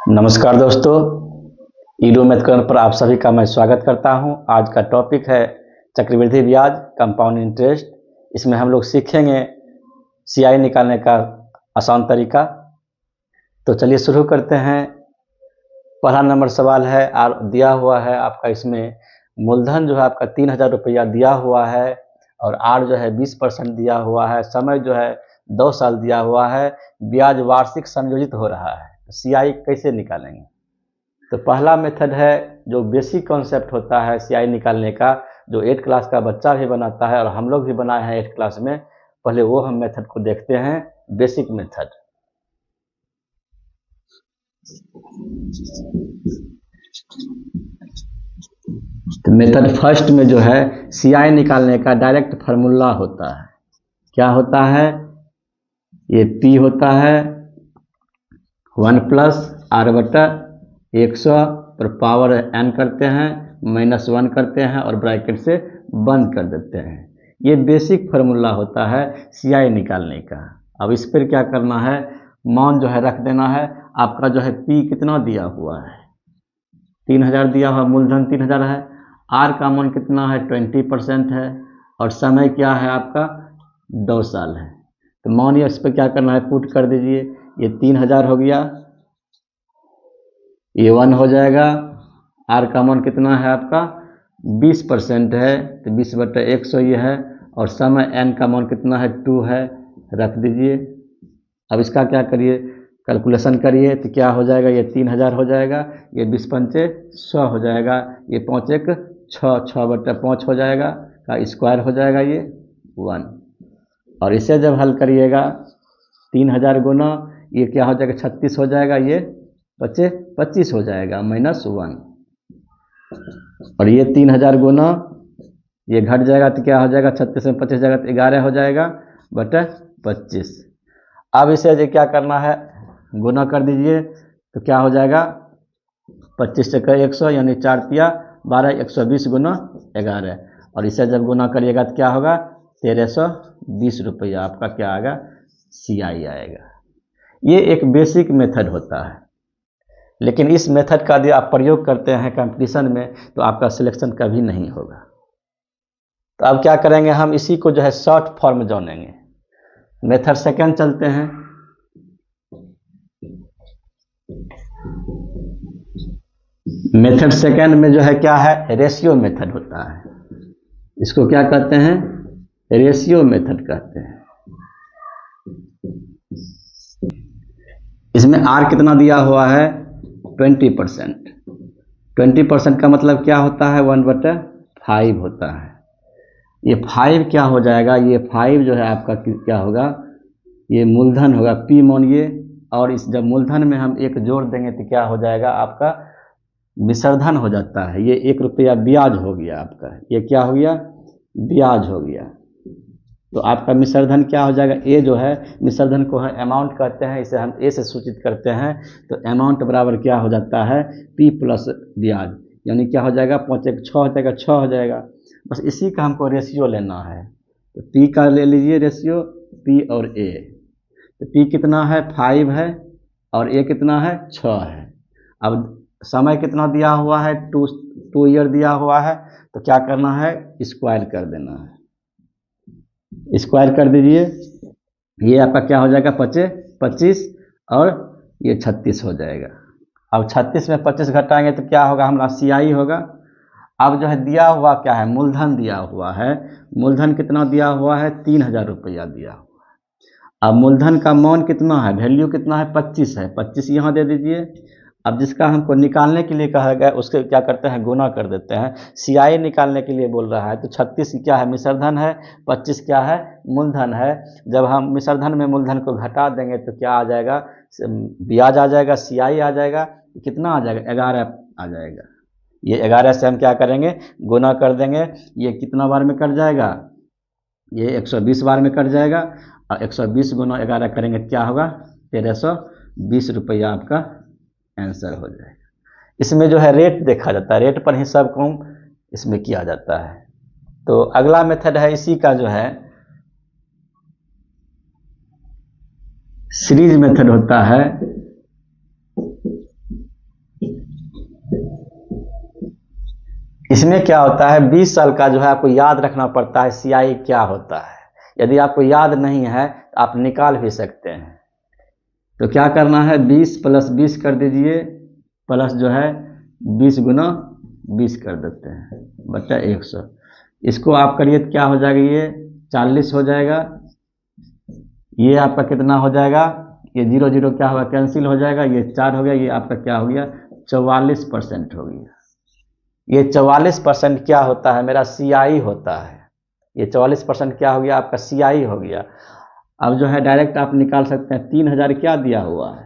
नमस्कार दोस्तों, ईडो मैथकरण पर आप सभी का मैं स्वागत करता हूं। आज का टॉपिक है चक्रवृद्धि ब्याज, कंपाउंड इंटरेस्ट। इसमें हम लोग सीखेंगे सीआई निकालने का आसान तरीका। तो चलिए शुरू करते हैं। पहला नंबर सवाल है और दिया हुआ है आपका, इसमें मूलधन जो है आपका 3000 रुपया दिया हुआ है और आर जो है 20% दिया हुआ है, समय जो है 2 साल दिया हुआ है, ब्याज वार्षिक संयोजित हो रहा है। सीआई कैसे निकालेंगे? तो पहला मेथड है जो बेसिक कॉन्सेप्ट होता है सीआई निकालने का, जो 8 क्लास का बच्चा भी बनाता है और हम लोग भी बनाए हैं 8 क्लास में। पहले वो हम मेथड को देखते हैं, बेसिक मेथड। तो मेथड फर्स्ट में जो है सीआई निकालने का डायरेक्ट फार्मूला होता है। क्या होता है? ये पी होता है 1 प्लस आर बटा 100 पर पावर एन करते हैं, -1 करते हैं और ब्रैकेट से बंद कर देते हैं। ये बेसिक फार्मूला होता है सीआई निकालने का। अब इस पर क्या करना है, मान जो है रख देना है। आपका जो है पी कितना दिया हुआ है, 3000 दिया हुआ, मूलधन 3000 है। आर का मान कितना है, 20% है और समय क्या है आपका 2 साल है। तो मानिए इस पर क्या करना है, पुट कर दीजिए। ये 3000 हो गया, ये 1 हो जाएगा। आर का मान कितना है आपका 20% है, तो 20/100 ये है और समय एन का मान कितना है 2 है, रख दीजिए। अब इसका क्या करिए, कैलकुलेशन करिए तो क्या हो जाएगा, ये 3000 हो जाएगा, ये 20×5 100 हो जाएगा, ये 5 1 6, 6/5 हो जाएगा, का स्क्वायर हो जाएगा ये 1। और इसे जब हल करिएगा 3000 गुना ये क्या हो जाएगा 36 हो जाएगा, ये 25 हो जाएगा -1। और ये 3000 गुना ये घट जाएगा तो क्या हो जाएगा, 36 में 25 जाएगा तो 11 हो जाएगा बटा 25। अब इसे जो क्या करना है, गुना कर दीजिए तो क्या हो जाएगा 25 से 100 यानी 4 तिया 12, 120 गुना 11। और इसे जब गुना करिएगा तो क्या होगा 1320 रुपया आपका क्या आएगा, सीआई आएगा। ये एक बेसिक मेथड होता है, लेकिन इस मेथड का यदि आप प्रयोग करते हैं कंपटीशन में तो आपका सिलेक्शन कभी नहीं होगा। तो अब क्या करेंगे, हम इसी को जो है शॉर्ट फॉर्म जानेंगे। मेथड सेकंड चलते हैं। मेथड सेकंड में जो है क्या है, रेशियो मेथड होता है। इसको क्या कहते हैं, रेशियो मेथड कहते हैं। इसमें आर कितना दिया हुआ है 20%। 20% का मतलब क्या होता है 1/5 होता है। ये 5 क्या हो जाएगा, ये 5 जो है आपका क्या होगा, ये मूलधन होगा पी मानिए। और इस जब मूलधन में हम 1 जोड़ देंगे तो क्या हो जाएगा आपका विसर्धन हो जाता है। ये 1 रुपया ब्याज हो गया आपका, ये क्या हो गया ब्याज हो गया। तो आपका विसर्धन क्या हो जाएगा, ए जो है विसर्धन को है अमाउंट कहते हैं, इसे हम ए से सूचित करते हैं। तो अमाउंट बराबर क्या हो जाता है पी प्लस ब्याज, यानी क्या हो जाएगा 5 1 6 हो जाएगा, 6 हो जाएगा। बस इसी का हमको रेशियो लेना है। तो पी का ले लीजिए रेशियो, पी और ए। तो पी कितना है 5 है और ए कितना है 6 है। अब समय कितना दिया हुआ है 2 ईयर दिया हुआ है, तो क्या करना है स्क्वायर कर देना है। स्क्वायर कर दीजिए, ये आपका क्या हो जाएगा 25 और ये 36 हो जाएगा। अब 36 में 25 घटाएंगे तो क्या होगा हमारा सीआई होगा। अब जो है दिया हुआ क्या है, मूलधन दिया हुआ है। मूलधन कितना दिया हुआ है 3000 रुपया दिया हुआ है। अब मूलधन का मान कितना है, वैल्यू कितना है 25 है, 25 यहाँ दे दीजिए। अब जिसका हमको निकालने के लिए कहा गया उसके क्या करते हैं गुना कर देते हैं। सीआई निकालने के लिए बोल रहा है तो 36 क्या है विसर्धन है, 25 क्या है मूलधन है। जब हम विसर्धन में मूलधन को घटा देंगे तो क्या आ जाएगा, ब्याज आ जाएगा, सीआई आ जाएगा। कितना आ जाएगा 11 आ जाएगा। ये 11 से हम क्या करेंगे गुना कर देंगे। ये कितना बार में कट जाएगा, ये 120 बार में कट जाएगा। और 120 गुना 11 करेंगे क्या होगा 1320 रुपया आपका आंसर हो जाएगा। इसमें जो है रेट देखा जाता है, रेट पर ही सब काम इसमें किया जाता है। तो अगला मेथड है इसी का जो है सीरीज मेथड होता है। इसमें क्या होता है 20 साल का जो है आपको याद रखना पड़ता है CI क्या होता है। यदि आपको याद नहीं है तो आप निकाल भी सकते हैं। तो क्या करना है 20 + 20 कर दीजिए, प्लस जो है 20 × 20 कर देते हैं बटा 100। इसको आप करिए तो क्या हो जाएगा, ये 40 हो जाएगा। ये आपका कितना हो जाएगा, ये 0 0 क्या होगा कैंसिल हो जाएगा, ये 4 हो गया, ये आपका क्या हो गया 44% हो गया। ये 44% क्या होता है मेरा CI होता है। ये 44% क्या हो गया आपका CI हो गया। अब जो है डायरेक्ट आप निकाल सकते हैं 3000 क्या दिया हुआ है,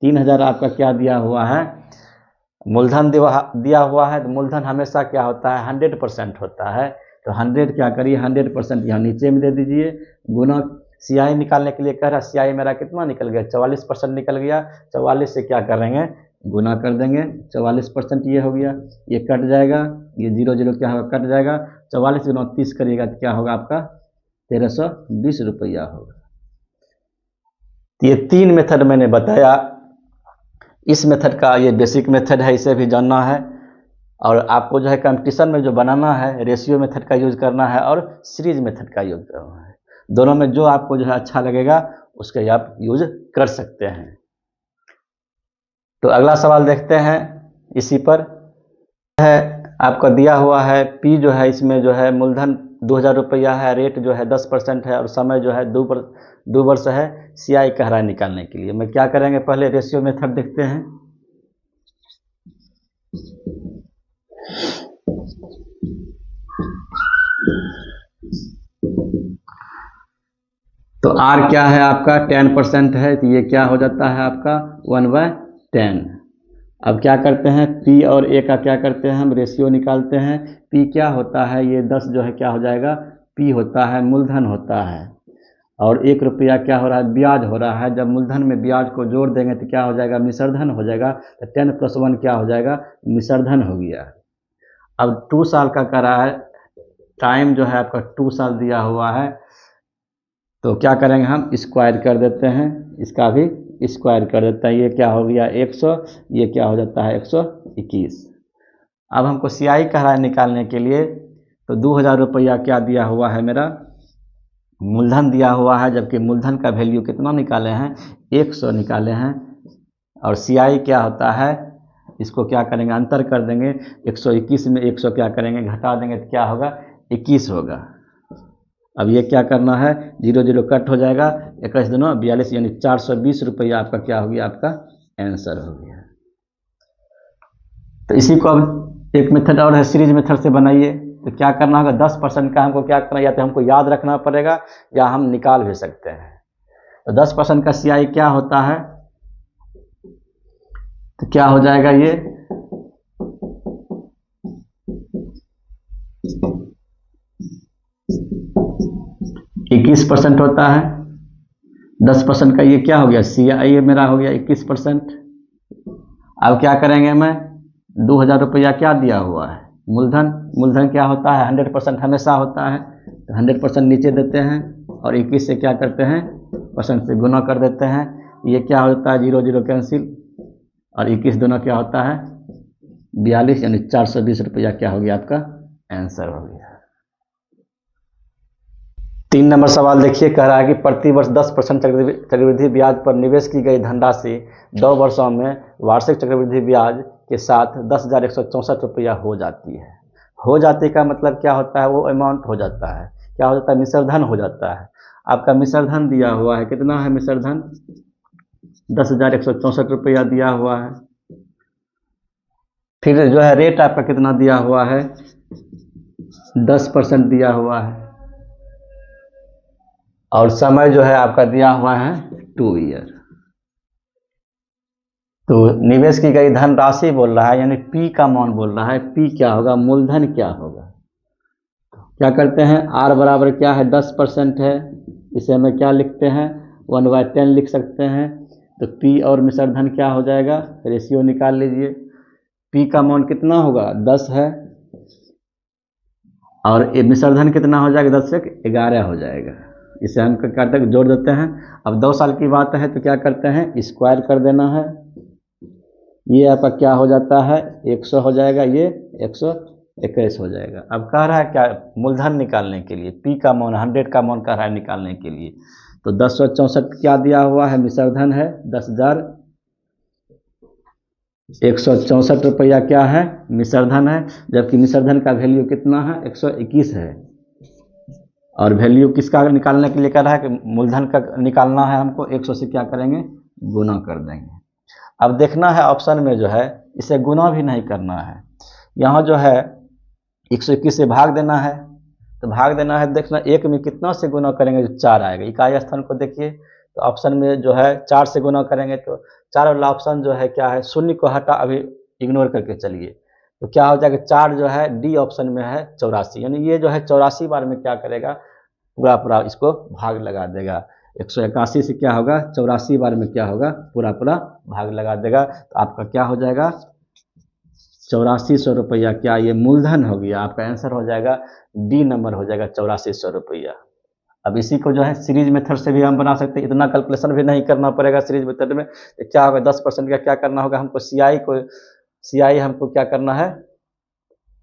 3000 आपका क्या दिया हुआ है मूलधन दिया हुआ है। तो मूलधन हमेशा क्या होता है 100% होता है। तो 100 क्या करिए 100% यहाँ नीचे में दे दीजिए, गुना CI निकालने के लिए कह रहा है। CI मेरा कितना निकल गया 44% निकल गया। 44 से क्या करेंगे गुना कर देंगे, 44% ये हो गया, ये कट जाएगा, ये 0 0 क्या होगा कट जाएगा। 44 × 30 करिएगा तो क्या होगा आपका 1320 रुपया होगा। ये 3 मेथड मैंने बताया। इस मेथड का ये बेसिक मेथड है, इसे भी जानना है। और आपको जो है कंपटीशन में जो बनाना है रेशियो मेथड का यूज़ करना है और सीरीज मेथड का यूज़ करना है। दोनों में जो आपको जो है अच्छा लगेगा उसका आप यूज कर सकते हैं। तो अगला सवाल देखते हैं। इसी पर है आपका दिया हुआ है P जो है, इसमें जो है मूलधन 2000 रुपया है, रेट जो है 10% है और समय जो है 2 वर्ष है। CI कह रहा है निकालने के लिए। मैं क्या करेंगे पहले रेशियो मेथड देखते हैं। तो R क्या है आपका 10% है, तो ये क्या हो जाता है आपका 1/10। अब क्या करते हैं P और A का क्या करते हैं हम रेशियो निकालते हैं। P क्या होता है, ये 10 जो है क्या हो जाएगा P होता है मूलधन होता है और 1 रुपया क्या हो रहा है ब्याज हो रहा है। जब मूलधन में ब्याज को जोड़ देंगे तो क्या हो जाएगा मिश्रधन हो जाएगा। तो 10 + 1 क्या हो जाएगा मिश्रधन हो गया। अब 2 साल का कर रहा है, टाइम जो है आपका 2 साल दिया हुआ है। तो क्या करेंगे हम स्क्वायर कर देते हैं, इसका भी स्क्वायर कर देते हैं। ये क्या हो गया 100, ये क्या हो जाता है 121। अब हमको CI कह रहा है निकालने के लिए। तो 2000 रुपया क्या दिया हुआ है मेरा मूलधन दिया हुआ है, जबकि मूलधन का वैल्यू कितना निकाले हैं 100 निकाले हैं। और CI क्या होता है, इसको क्या करेंगे अंतर कर देंगे। 121 में 100 क्या करेंगे घटा देंगे तो क्या होगा 21 होगा। अब ये क्या करना है 0 0 कट हो जाएगा, 21 दूना 42 यानी 420 रुपया आपका क्या हो गया आपका आंसर हो गया। तो इसी को अब एक मेथड और है सीरीज मेथड से बनाइए। तो क्या करना होगा 10% का हमको क्या करना, या तो हमको याद रखना पड़ेगा या हम निकाल भी सकते हैं। तो 10% का CI क्या होता है, तो क्या हो जाएगा ये 21% होता है। 10% का ये क्या हो गया CI मेरा हो गया 21%। अब क्या करेंगे मैं 2000 रुपया क्या दिया हुआ है मूलधन, मूलधन क्या होता है 100% हमेशा होता है। तो 100% नीचे देते हैं और 21 से क्या करते हैं परसेंट से गुना कर देते हैं। ये क्या होता है 0 0 कैंसिल और 21 दोनों क्या होता है 42 यानी 420 रुपया क्या हो गया आपका आंसर हो गया। 3 नंबर सवाल देखिए, कह रहा है कि प्रतिवर्ष 10% चक्रवृद्धि ब्याज पर निवेश की गई धनराशि 2 वर्षों में वार्षिक चक्रवृद्धि ब्याज के साथ 10,164 रुपया हो जाती है। हो जाती का मतलब क्या होता है, वो अमाउंट हो जाता है, क्या हो जाता है मिश्रधन हो जाता है। आपका मिश्रधन दिया हुआ है, कितना है मिश्रधन 10,164 रुपया दिया हुआ है। फिर जो है रेट आपका कितना दिया हुआ है 10% दिया हुआ है और समय जो है आपका दिया हुआ है 2 ईयर। तो निवेश की गई धनराशि बोल रहा है यानी P का मान बोल रहा है। P क्या होगा मूलधन क्या होगा। क्या करते हैं R बराबर क्या है 10% है, इसे हमें क्या लिखते हैं 1/10 लिख सकते हैं। तो P और मिश्रधन क्या हो जाएगा रेशियो निकाल लीजिए। P का मान कितना होगा 10 है और ये मिश्रधन कितना हो जाएगा 10 से 11 हो जाएगा। इसे हम क्या जोड़ देते हैं। अब 2 साल की बात है तो क्या करते हैं स्क्वायर कर देना है। ये आपका क्या हो जाता है 100 हो जाएगा, ये 21 हो जाएगा। अब कह रहा है क्या, मूलधन निकालने के लिए पी का मान 100 का मान कह रहा है निकालने के लिए। तो 1064 क्या दिया हुआ है, मिश्रधन है 10,164 रुपया क्या है, मिश्रधन है, जबकि मिश्रधन का वैल्यू कितना है 121 है। और वैल्यू किसका निकालने के लिए कह रहा है कि मूलधन का निकालना है हमको, 100 से क्या करेंगे, गुना कर देंगे। अब देखना है ऑप्शन में जो है इसे गुना भी नहीं करना है, यहाँ जो है 121 से भाग देना है। तो भाग देना है, देखना एक में कितना से गुना करेंगे, जो 4 आएगा। इकाई स्थान को देखिए, तो ऑप्शन में जो है 4 से गुना करेंगे तो 4 वाला ऑप्शन जो है क्या है, शून्य को हटा अभी इग्नोर करके चलिए, तो क्या हो जाएगा 4 जो है डी ऑप्शन में है 84, यानी ये जो है 84 बार में क्या करेगा, पूरा पूरा इसको भाग लगा देगा। 181 से क्या होगा, 84 बार में क्या होगा, पूरा पूरा भाग लगा देगा। तो आपका क्या हो जाएगा, 8400 रुपया क्या ये मूलधन हो गया। आपका आंसर हो जाएगा डी नंबर हो जाएगा 8400 रुपया। अब इसी को जो है सीरीज मेथड से भी हम बना सकते हैं, इतना कैलकुलेशन भी नहीं करना पड़ेगा सीरीज मेथड में। तो क्या होगा, 10% का क्या करना होगा हमको, सीआई हमको क्या करना है,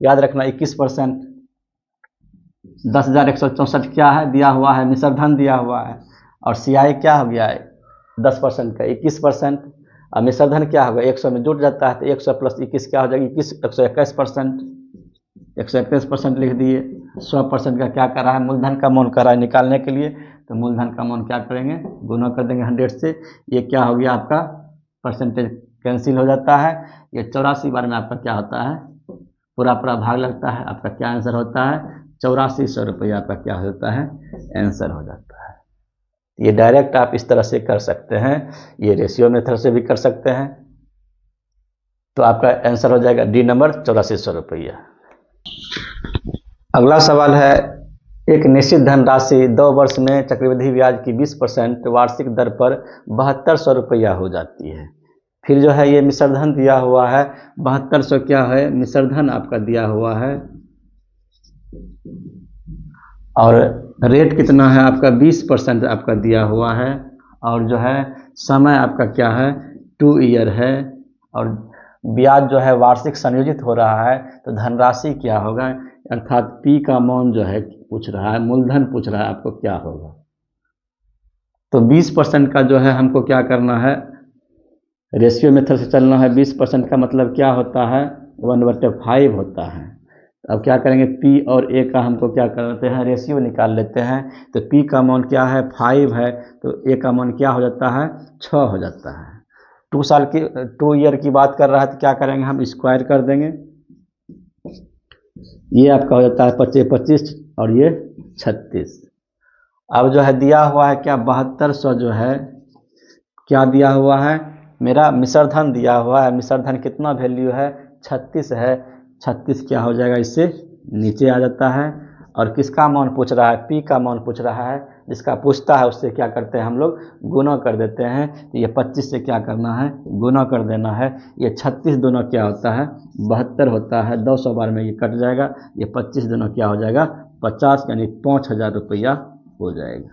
याद रखना 21%। 10,164 क्या है दिया हुआ है, मिश्रधन दिया हुआ है, और सीआई क्या हो गया है 10% का 21%। और मिश्रधन क्या होगा 100 में जुट जाता है, तो 100 प्लस 21 क्या हो जाएगा 121%, 121% लिख दिए। 100% का क्या कर रहा है, मूलधन का मान कर रहा है निकालने के लिए, तो मूलधन का मान क्या करेंगे, गुना कर देंगे 100 से। ये क्या हो गया आपका, परसेंटेज कैंसिल हो जाता है। ये 84 बार में आपका क्या होता है, पूरा पूरा भाग लगता है। आपका क्या आंसर होता है, 8400 रुपया आपका क्या होता है, आंसर हो जाता है। ये डायरेक्ट आप इस तरह से कर सकते हैं, ये रेशियो मेथड से भी कर सकते हैं। तो आपका आंसर हो जाएगा डी नंबर 8400 रुपया। अगला सवाल है, एक निश्चित धनराशि 2 वर्ष में चक्रवृद्धि ब्याज की 20% वार्षिक दर पर 7200 रुपया हो जाती है। फिर जो है ये मिश्रधन दिया हुआ है 7200 क्या है, मिश्रधन आपका दिया हुआ है, और रेट कितना है आपका 20% आपका दिया हुआ है, और जो है समय आपका क्या है 2 ईयर है, और ब्याज जो है वार्षिक संयोजित हो रहा है। तो धनराशि क्या होगा, अर्थात पी का मान जो है पूछ रहा है, मूलधन पूछ रहा है आपको क्या होगा। तो 20% का जो है हमको क्या करना है, रेशियो मेथड से चलना है। 20% का मतलब क्या होता है, 1/5 होता है। अब क्या करेंगे, पी और ए का हमको क्या करते हैं, रेशियो निकाल लेते हैं। तो पी का मान क्या है 5 है, तो ए का मान क्या हो जाता है 6 हो जाता है। 2 ईयर की बात कर रहा है, तो क्या करेंगे हम स्क्वायर कर देंगे। ये आपका हो जाता है 25 और ये 36। अब जो है दिया हुआ है क्या 7200 जो है क्या दिया हुआ है, मेरा मिश्रधन दिया हुआ है। मिश्रधन कितना वैल्यू है 36 है, 36 क्या हो जाएगा इससे नीचे आ जाता है। और किसका मान पूछ रहा है, पी का मान पूछ रहा है। जिसका पूछता है उससे क्या करते हैं हम लोग, गुना कर देते हैं। तो ये 25 से क्या करना है, गुना कर देना है। ये 36 दोनों क्या होता है 72 होता है, 200 बार में ये कट जाएगा। ये 25 दोनों क्या हो जाएगा 50, यानी 5000 रुपया हो जाएगा।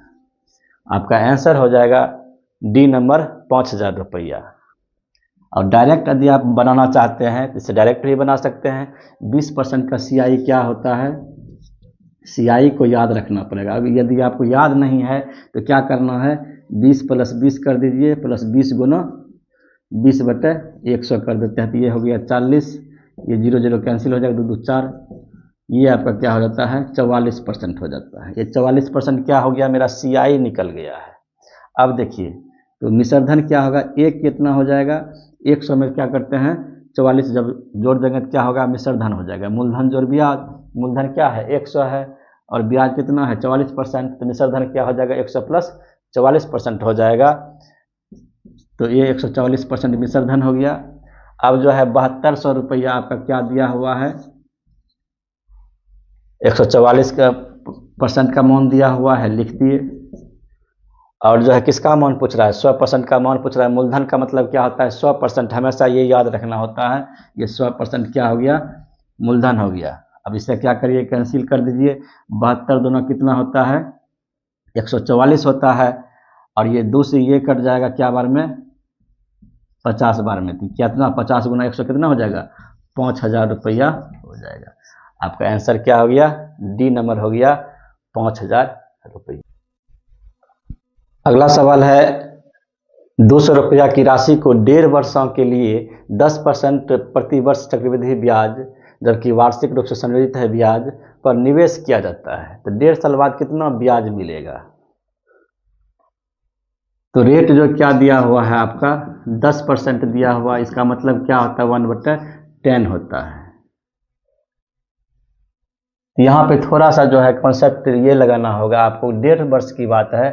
आपका आंसर हो जाएगा डी नंबर 5000 रुपया। और डायरेक्ट यदि आप बनाना चाहते हैं तो इसे डायरेक्ट भी बना सकते हैं। 20% का सीआई क्या होता है, सीआई को याद रखना पड़ेगा। अभी यदि आपको याद नहीं है तो क्या करना है, 20 + 20 कर दीजिए, प्लस 20 गुना 20/100 कर देते हैं। तो ये हो गया 40, ये 0 0 कैंसिल हो जाएगा, 2 2 4, ये आपका क्या हो जाता है 44% हो जाता है। ये 44% क्या हो गया, मेरा सीआई निकल गया है। अब देखिए, तो मिश्रधन क्या होगा, एक कितना हो जाएगा 100 में क्या करते हैं 44 जब जोड़ देंगे तो क्या होगा, मिश्रधन हो जाएगा। मूलधन जोड़ ब्याज, मूलधन क्या है 100 है, और ब्याज कितना है 44%, तो मिश्रधन क्या हो जाएगा 100 + 44% हो जाएगा। तो ये 144% मिश्रधन हो गया। अब जो है 7200 रुपया आपका क्या दिया हुआ है, 144 का % का मान दिया हुआ है, लिख दिए। और जो है किसका मान पूछ रहा है 100% का मान पूछ रहा है। मूलधन का मतलब क्या होता है 100%, हमेशा ये याद रखना होता है। ये 100% क्या हो गया, मूलधन हो गया। अब इसे क्या करिए, कैंसिल कर दीजिए। 72 दोनों कितना होता है 144 होता है, और ये 2 से ये कट जाएगा क्या बार में 50 बार में। कितना 50 × 100 कितना हो जाएगा 5000 रुपया हो जाएगा। आपका आंसर क्या हो गया, डी नंबर हो गया 5,000 रुपये। अगला सवाल है 200 रुपया की राशि को 1.5 वर्षों के लिए 10% प्रति वर्ष चक्रवृद्धि ब्याज जबकि वार्षिक रूप से संयोजित है ब्याज पर निवेश किया जाता है, तो 1.5 साल बाद कितना ब्याज मिलेगा। तो रेट जो क्या दिया हुआ है आपका 10% दिया हुआ, इसका मतलब क्या होता है 1/10 होता है। यहाँ पे थोड़ा सा जो है कॉन्सेप्ट ये लगाना होगा आपको, 1.5 वर्ष की बात है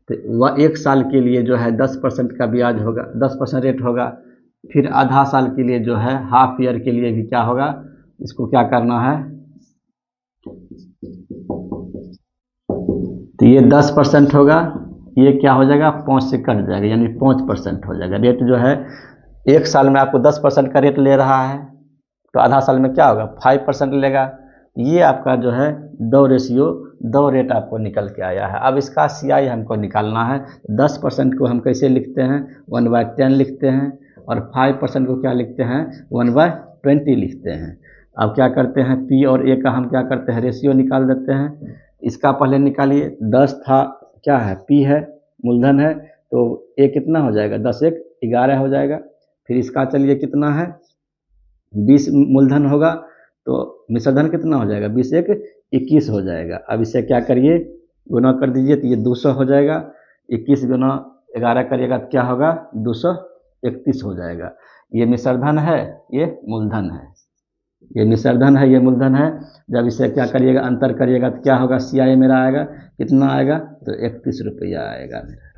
तो वह 1 साल के लिए जो है 10% का ब्याज होगा, 10% रेट होगा। फिर आधा साल के लिए जो है हाफ ईयर के लिए भी क्या होगा, इसको क्या करना है, तो ये 10% होगा, ये क्या हो जाएगा 5 से कट जाएगा यानी 5% हो जाएगा। रेट जो है 1 साल में आपको 10% का रेट ले रहा है तो आधा साल में क्या होगा 5% लेगा। ये आपका जो है 2 रेट आपको निकल के आया है। अब इसका CI हमको निकालना है। 10% को हम कैसे लिखते हैं 1/10 लिखते हैं और 5% को क्या लिखते हैं 1/20 लिखते हैं। अब क्या करते हैं P और A का हम क्या करते हैं रेशियो निकाल देते हैं। इसका पहले निकालिए, 10 था क्या है P है मूलधन है तो A कितना हो जाएगा 10 1 11 हो जाएगा। फिर इसका चलिए कितना है 20 मूलधन होगा तो मिश्रधन कितना हो जाएगा 20 1 21 हो जाएगा। अब इसे क्या करिए गुना कर दीजिए तो ये 200 हो जाएगा, 21 गुना 11 करिएगा तो क्या होगा 231 हो जाएगा। ये मिश्रधन है ये मूलधन है, ये मिश्रधन है ये मूलधन है। जब इसे क्या करिएगा अंतर करिएगा तो क्या होगा CI मेरा आएगा कितना आएगा तो 31 रुपया आएगा मेरा।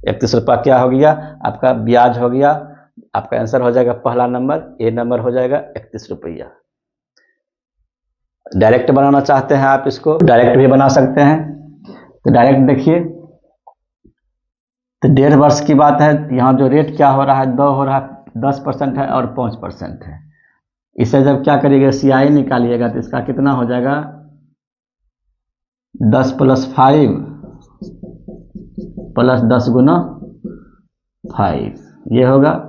31 रुपया क्या हो गया आपका ब्याज हो गया। आपका आंसर हो जाएगा पहला नंबर A नंबर हो जाएगा 31 रुपया। डायरेक्ट बनाना चाहते हैं आप इसको डायरेक्ट भी बना सकते हैं। तो डायरेक्ट देखिए तो 1.5 वर्ष की बात है, यहाँ जो रेट क्या हो रहा है 2 हो रहा है 10% है और 5% है। इसे जब क्या करिएगा CI निकालिएगा तो इसका कितना हो जाएगा 10 + 5 + 10 गुना 5 ये होगा।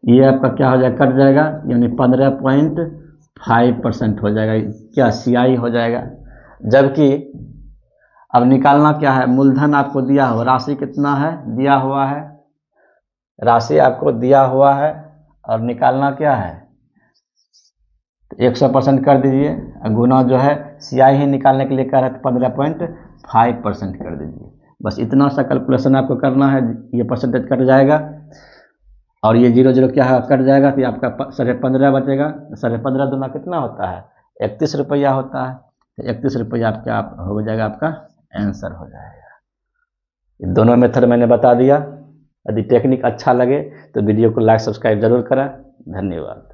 ये आपका क्या हो जाएगा कट जाएगा यानी 15.5% हो जाएगा क्या CI हो जाएगा। जबकि अब निकालना क्या है मूलधन आपको दिया हुआ राशि कितना है दिया हुआ है, राशि आपको दिया हुआ है और निकालना क्या है 100% कर दीजिए। गुना जो है CI ही निकालने के लिए कह रहे थे 15.5% कर दीजिए। बस इतना सा कैलकुलेशन आपको करना है, ये परसेंटेज कट जाएगा और ये 0 क्या है कट जाएगा तो आपका 15.5 बचेगा। 15.5 दूना कितना होता है 31 रुपया होता है। तो 31 रुपया आपका हो जाएगा आपका आंसर हो जाएगा। दोनों मेथड मैंने बता दिया। यदि टेक्निक अच्छा लगे तो वीडियो को लाइक सब्सक्राइब जरूर करें। धन्यवाद।